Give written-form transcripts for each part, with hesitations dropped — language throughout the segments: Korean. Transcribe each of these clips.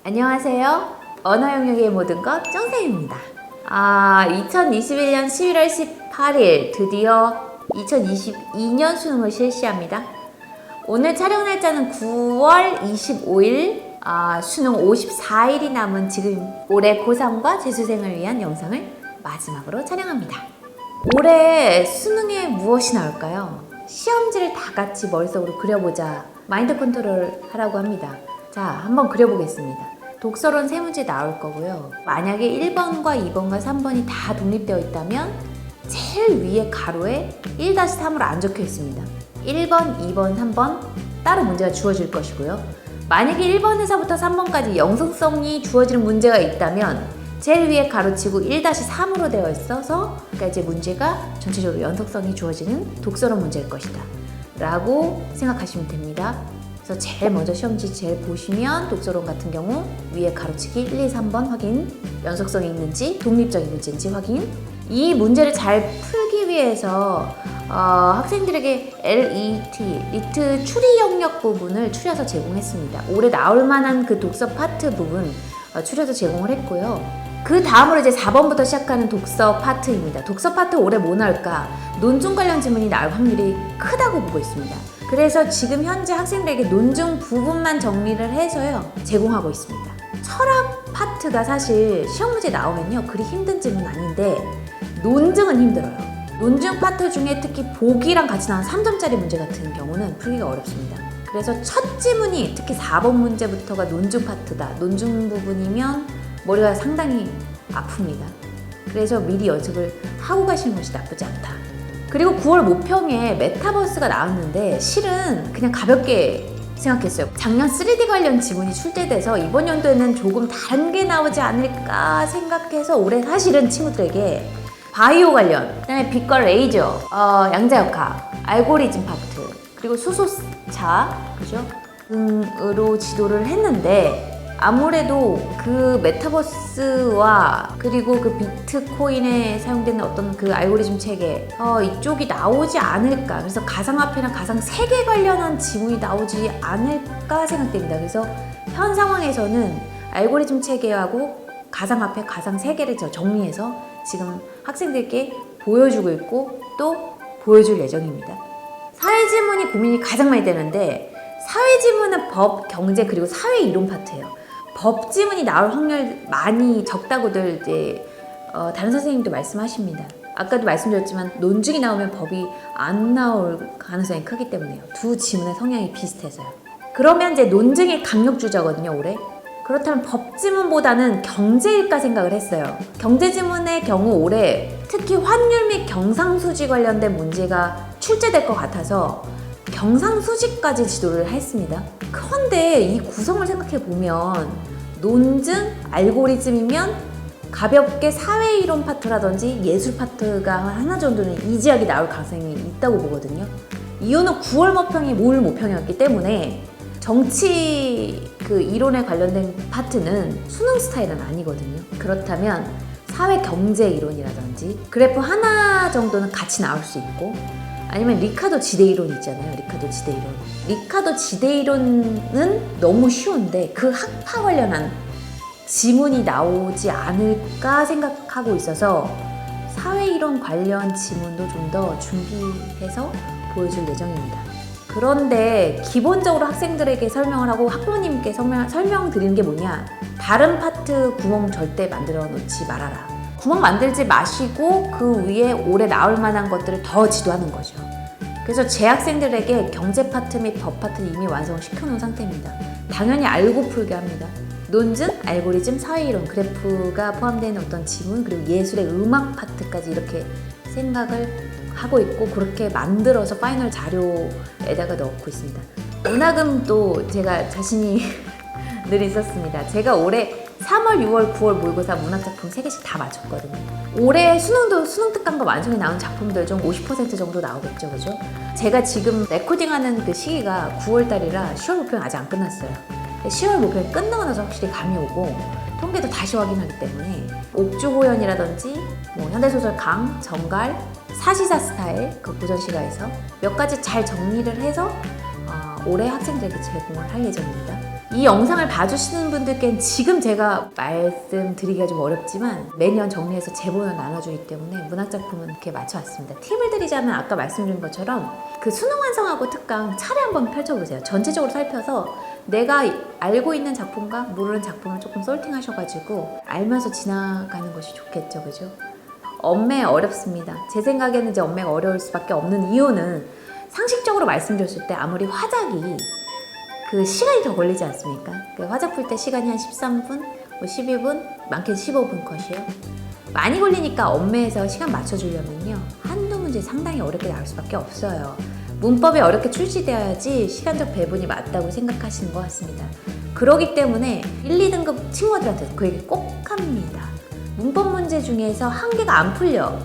안녕하세요. 언어 영역의 모든 것 쫑쌤입니다. 2021년 11월 18일 드디어 2022년 수능을 실시합니다. 오늘 촬영 날짜는 9월 25일, 수능 54일이 남은 지금 올해 고3과 재수생을 위한 영상을 마지막으로 촬영합니다. 올해 수능에 무엇이 나올까요? 시험지를 다 같이 머릿속으로 그려보자, 마인드 컨트롤 하라고 합니다. 자, 한번 그려보겠습니다. 독서론 3문제 나올 거고요. 만약에 1번과 2번과 3번이 다 독립되어 있다면 제일 위에 가로에 1-3으로 안 적혀 있습니다. 1번, 2번, 3번 따로 문제가 주어질 것이고요. 만약에 1번에서부터 3번까지 영성성이 주어지는 문제가 있다면 제일 위에 가로치고 1-3으로 되어 있어서 그러니까 이제 문제가 전체적으로 연속성이 주어지는 독서론 문제일 것이다 라고 생각하시면 됩니다. 그래서 제일 먼저 시험지 제일 보시면 독서론 같은 경우 위에 가로치기 1, 2, 3번 확인, 연속성이 있는지 독립적인 문제인지 확인. 이 문제를 잘 풀기 위해서 학생들에게 리트 추리 영역 부분을 추려서 제공했습니다. 올해 나올 만한 그 독서 파트 부분 추려서 제공을 했고요. 그 다음으로 이제 4번부터 시작하는 독서 파트입니다. 독서 파트 올해 뭐 나올까? 논중 관련 지문이 나올 확률이 크다고 보고 있습니다. 그래서 지금 현재 학생들에게 논중 부분만 정리를 해서요 제공하고 있습니다. 철학 파트가 사실 시험 문제 나오면요 그리 힘든 질문은 아닌데 논증은 힘들어요. 논중 파트 중에 특히 보기랑 같이 나온 3점짜리 문제 같은 경우는 풀기가 어렵습니다. 그래서 첫 지문이 특히 4번 문제부터가 논중 파트다. 논중 부분이면 머리가 상당히 아픕니다. 그래서 미리 연습을 하고 가시는 것이 나쁘지 않다. 그리고 9월 모평에 메타버스가 나왔는데 실은 그냥 가볍게 생각했어요. 작년 3D 관련 지문이 출제돼서 이번 연도에는 조금 다른 게 나오지 않을까 생각해서 올해 사실은 친구들에게 바이오 관련, 그다음에 빛과 레이저, 양자역학, 알고리즘 파트, 그리고 수소차, 그죠? 등으로 지도를 했는데 아무래도 그 메타버스와 그리고 그 비트코인에 사용되는 어떤 그 알고리즘 체계 이쪽이 나오지 않을까. 그래서 가상화폐나 가상세계 관련한 지문이 나오지 않을까 생각됩니다. 그래서 현 상황에서는 알고리즘 체계하고 가상화폐, 가상세계를 정리해서 지금 학생들께 보여주고 있고 또 보여줄 예정입니다. 사회지문이 고민이 가장 많이 되는데 사회지문은 법, 경제 그리고 사회이론 파트예요. 법 지문이 나올 확률 많이 적다고들 이제 다른 선생님도 말씀하십니다. 아까도 말씀드렸지만 논중이 나오면 법이 안 나올 가능성이 크기 때문에요. 두 지문의 성향이 비슷해서요. 그러면 이제 논증의 강력 주자거든요, 올해. 그렇다면 법 지문보다는 경제일까 생각을 했어요. 경제 지문의 경우 올해 특히 환율 및 경상수지 관련된 문제가 출제될 것 같아서 경상수지까지 지도를 했습니다. 그런데 이 구성을 생각해 보면 논증, 알고리즘이면 가볍게 사회이론 파트라든지 예술 파트가 하나 정도는 이지하게 나올 가능성이 있다고 보거든요. 이유는 9월 모평이 올 모평이었기 때문에 정치 그 이론에 관련된 파트는 수능 스타일은 아니거든요. 그렇다면 사회 경제 이론이라든지 그래프 하나 정도는 같이 나올 수 있고 아니면 리카도 지대이론 있잖아요. 리카도 지대이론은 너무 쉬운데 그 학파 관련한 지문이 나오지 않을까 생각하고 있어서 사회이론 관련 지문도 좀 더 준비해서 보여줄 예정입니다. 그런데 기본적으로 학생들에게 설명을 하고 학부모님께 설명드리는 게 뭐냐, 다른 파트 구멍 절대 만들어 놓지 말아라. 구멍 만들지 마시고 그 위에 올해 나올 만한 것들을 더 지도하는 거죠. 그래서 제 학생들에게 경제 파트 및 법 파트는 이미 완성을 시켜놓은 상태입니다. 당연히 알고 풀게 합니다. 논증, 알고리즘, 사회이론, 그래프가 포함되는 어떤 지문, 그리고 예술의 음악 파트까지 이렇게 생각을 하고 있고 그렇게 만들어서 파이널 자료에다가 넣고 있습니다. 문학음도 제가 자신이 늘 있었습니다. 제가 올해 3월, 6월, 9월 모의고사 문학작품 3개씩 다 맞췄거든요. 올해 수능 특강과 완성이 나온 작품들 중 50% 정도 나오겠죠, 그죠? 제가 지금 레코딩하는 그 시기가 9월달이라 10월 모평이 아직 안 끝났어요. 10월 모평이 끝나고 나서 확실히 감이 오고 통계도 다시 확인하기 때문에 옥주호연이라든지 현대소설 강, 정갈, 사시사 스타일 그 고전시가에서 몇 가지 잘 정리를 해서 올해 학생들에게 제공을 할 예정입니다. 이 영상을 봐주시는 분들께는 지금 제가 말씀드리기가 좀 어렵지만 매년 정리해서 제본을 나눠주기 때문에 문학작품은 이렇게 맞춰왔습니다. 팁을 드리자면 아까 말씀드린 것처럼 그 수능 완성하고 특강 차례 한번 펼쳐보세요. 전체적으로 살펴서 내가 알고 있는 작품과 모르는 작품을 조금 솔팅하셔가지고 알면서 지나가는 것이 좋겠죠, 그죠? 엄매 어렵습니다. 제 생각에는 이제 엄매가 어려울 수밖에 없는 이유는 상식적으로 말씀드렸을 때 아무리 화작이 그 시간이 더 걸리지 않습니까? 그 화작 풀 때 시간이 한 13분, 뭐 12분, 많게는 15분 컷이에요. 많이 걸리니까 엄매에서 시간 맞춰주려면요. 한두 문제 상당히 어렵게 나올 수밖에 없어요. 문법이 어렵게 출시되어야지 시간적 배분이 맞다고 생각하시는 것 같습니다. 그러기 때문에 1, 2등급 친구들한테 그 얘기 꼭 합니다. 문법 문제 중에서 한 개가 안 풀려.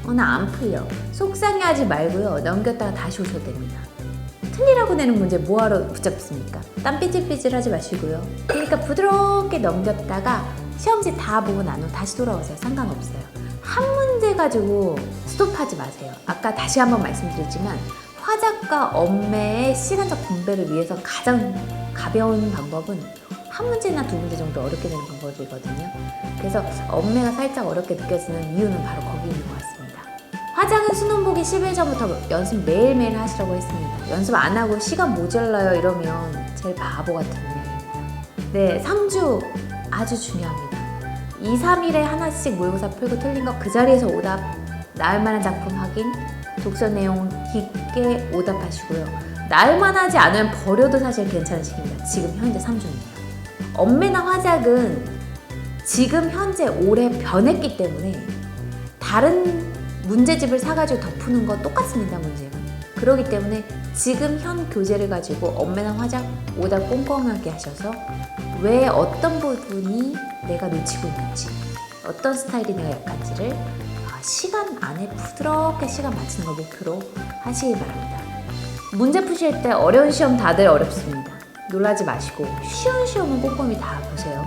나 안 풀려. 속상해하지 말고요. 넘겼다가 다시 오셔도 됩니다. 틀리라고 내는 문제 뭐하러 붙잡습니까? 땀 삐질삐질 하지 마시고요. 그러니까 부드럽게 넘겼다가 시험지 다 보고 난 후 다시 돌아오세요. 상관없어요. 한 문제 가지고 스톱하지 마세요. 아까 다시 한번 말씀드렸지만 화작과 엄매의 시간적 분배를 위해서 가장 가벼운 방법은 한 문제나 두 문제 정도 어렵게 되는 방법이거든요. 그래서 엄매가 살짝 어렵게 느껴지는 이유는 바로 거기 있는 것 같습니다. 화작은 수능 보기 10일 전부터 연습 매일매일 하시라고 했습니다. 연습 안 하고 시간 모자라요 이러면 제일 바보 같은 모양입니다. 네, 3주 아주 중요합니다. 2, 3일에 하나씩 모의고사 풀고 틀린 거 그 자리에서 오답, 나을만한 작품 확인, 독서 내용 깊게 오답하시고요. 나을만하지 않으면 버려도 사실 괜찮은 시기입니다. 지금 현재 3주는요. 엄매나 화작은 지금 현재 올해 변했기 때문에 다른 문제집을 사가지고 더 푸는 거 똑같습니다, 문제가. 그렇기 때문에 지금 현 교재를 가지고 엄매나 화작 오답 꼼꼼하게 하셔서 왜 어떤 부분이 내가 놓치고 있는지, 어떤 스타일이 내가 약한지를 시간 안에 부드럽게 시간 맞추는 걸 목표로 하시기 바랍니다. 문제 푸실 때 어려운 시험 다들 어렵습니다. 놀라지 마시고 쉬운 시험은 꼼꼼히 다 보세요.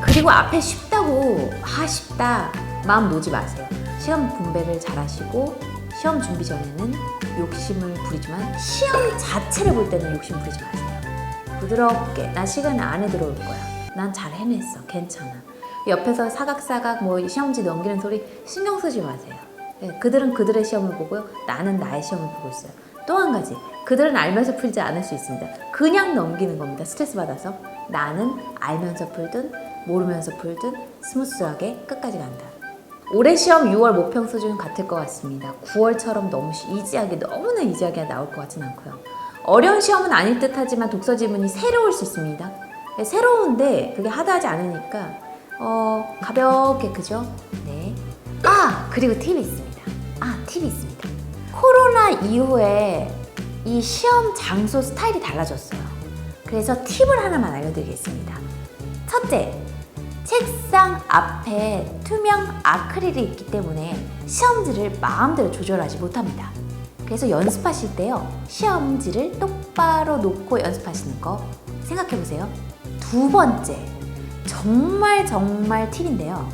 그리고 앞에 쉽다고 쉽다 마음 놓지 마세요. 시험 분배를 잘 하시고 시험 준비 전에는 욕심을 부리지만 시험 자체를 볼 때는 욕심 부리지 마세요. 부드럽게 나 시간 안에 들어올 거야. 난 잘 해냈어. 괜찮아. 옆에서 사각사각 뭐 시험지 넘기는 소리 신경 쓰지 마세요. 네, 그들은 그들의 시험을 보고요. 나는 나의 시험을 보고 있어요. 또 한 가지, 그들은 알면서 풀지 않을 수 있습니다. 그냥 넘기는 겁니다. 스트레스 받아서. 나는 알면서 풀든 모르면서 풀든 스무스하게 끝까지 간다. 올해 시험 6월 모평 수준 같을 것 같습니다. 9월처럼 너무 너무나 이지하게 나올 것 같진 않고요. 어려운 시험은 아닐 듯 하지만 독서 지문이 새로울 수 있습니다. 네, 새로운데 그게 하드하지 않으니까 가볍게, 그죠? 네. 그리고 팁이 있습니다. 팁이 있습니다. 코로나 이후에 이 시험 장소 스타일이 달라졌어요. 그래서 팁을 하나만 알려드리겠습니다. 첫째, 책상 앞에 투명 아크릴이 있기 때문에 시험지를 마음대로 조절하지 못합니다. 그래서 연습하실 때요, 시험지를 똑바로 놓고 연습하시는 거 생각해보세요. 두 번째, 정말 팁인데요.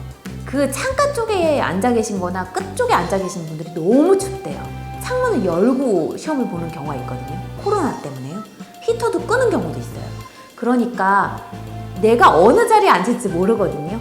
그 창가 쪽에 앉아 계신 거나 끝 쪽에 앉아 계신 분들이 너무 춥대요. 창문을 열고 시험을 보는 경우가 있거든요. 코로나 때문에요. 히터도 끄는 경우도 있어요. 그러니까 내가 어느 자리에 앉을지 모르거든요.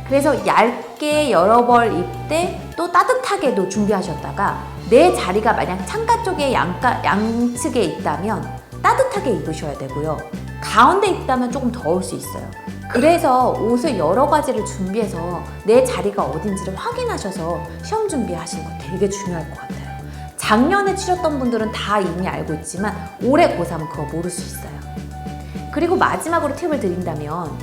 그래서 얇게 여러 벌 입되 또 따뜻하게도 준비하셨다가 내 자리가 만약 창가 쪽에 양측에 있다면 따뜻하게 입으셔야 되고요. 가운데 있다면 조금 더울 수 있어요. 그래서 옷을 여러 가지를 준비해서 내 자리가 어딘지를 확인하셔서 시험 준비하시는 거 되게 중요할 것 같아요. 작년에 치렀던 분들은 다 이미 알고 있지만 올해 고3은 그거 모를 수 있어요. 그리고 마지막으로 팁을 드린다면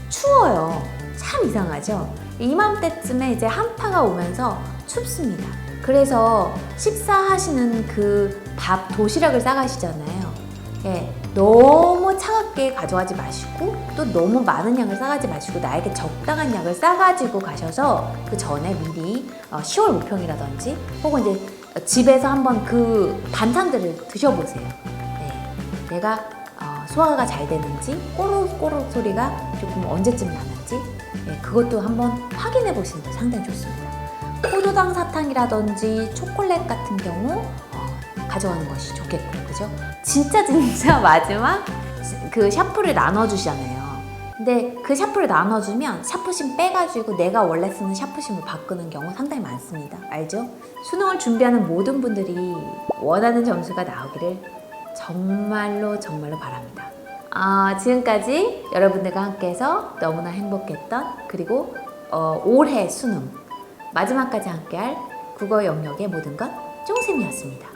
추워요. 참 이상하죠? 이맘때쯤에 이제 한파가 오면서 춥습니다. 그래서 식사하시는 그 도시락을 싸가시잖아요. 너무 차갑게 가져가지 마시고 또 너무 많은 양을 싸가지 마시고 나에게 적당한 양을 싸가지고 가셔서 그 전에 미리 10월 모평이라든지 혹은 이제 집에서 한번 그 반찬들을 드셔보세요. 내가 소화가 잘 되는지 꼬르꼬르 소리가 조금 언제쯤 나는지 그것도 한번 확인해 보시는 게 상당히 좋습니다. 포도당 사탕이라든지 초콜릿 같은 경우 가져가는 것이 좋겠고요. 그죠? 진짜 마지막 그 샤프를 나눠주잖아요. 근데 그 샤프를 나눠주면 샤프심 빼가지고 내가 원래 쓰는 샤프심을 바꾸는 경우 상당히 많습니다. 알죠? 수능을 준비하는 모든 분들이 원하는 점수가 나오기를 정말로 바랍니다. 지금까지 여러분들과 함께해서 너무나 행복했던, 그리고 올해 수능 마지막까지 함께할 국어 영역의 모든 것 쫑쌤이었습니다.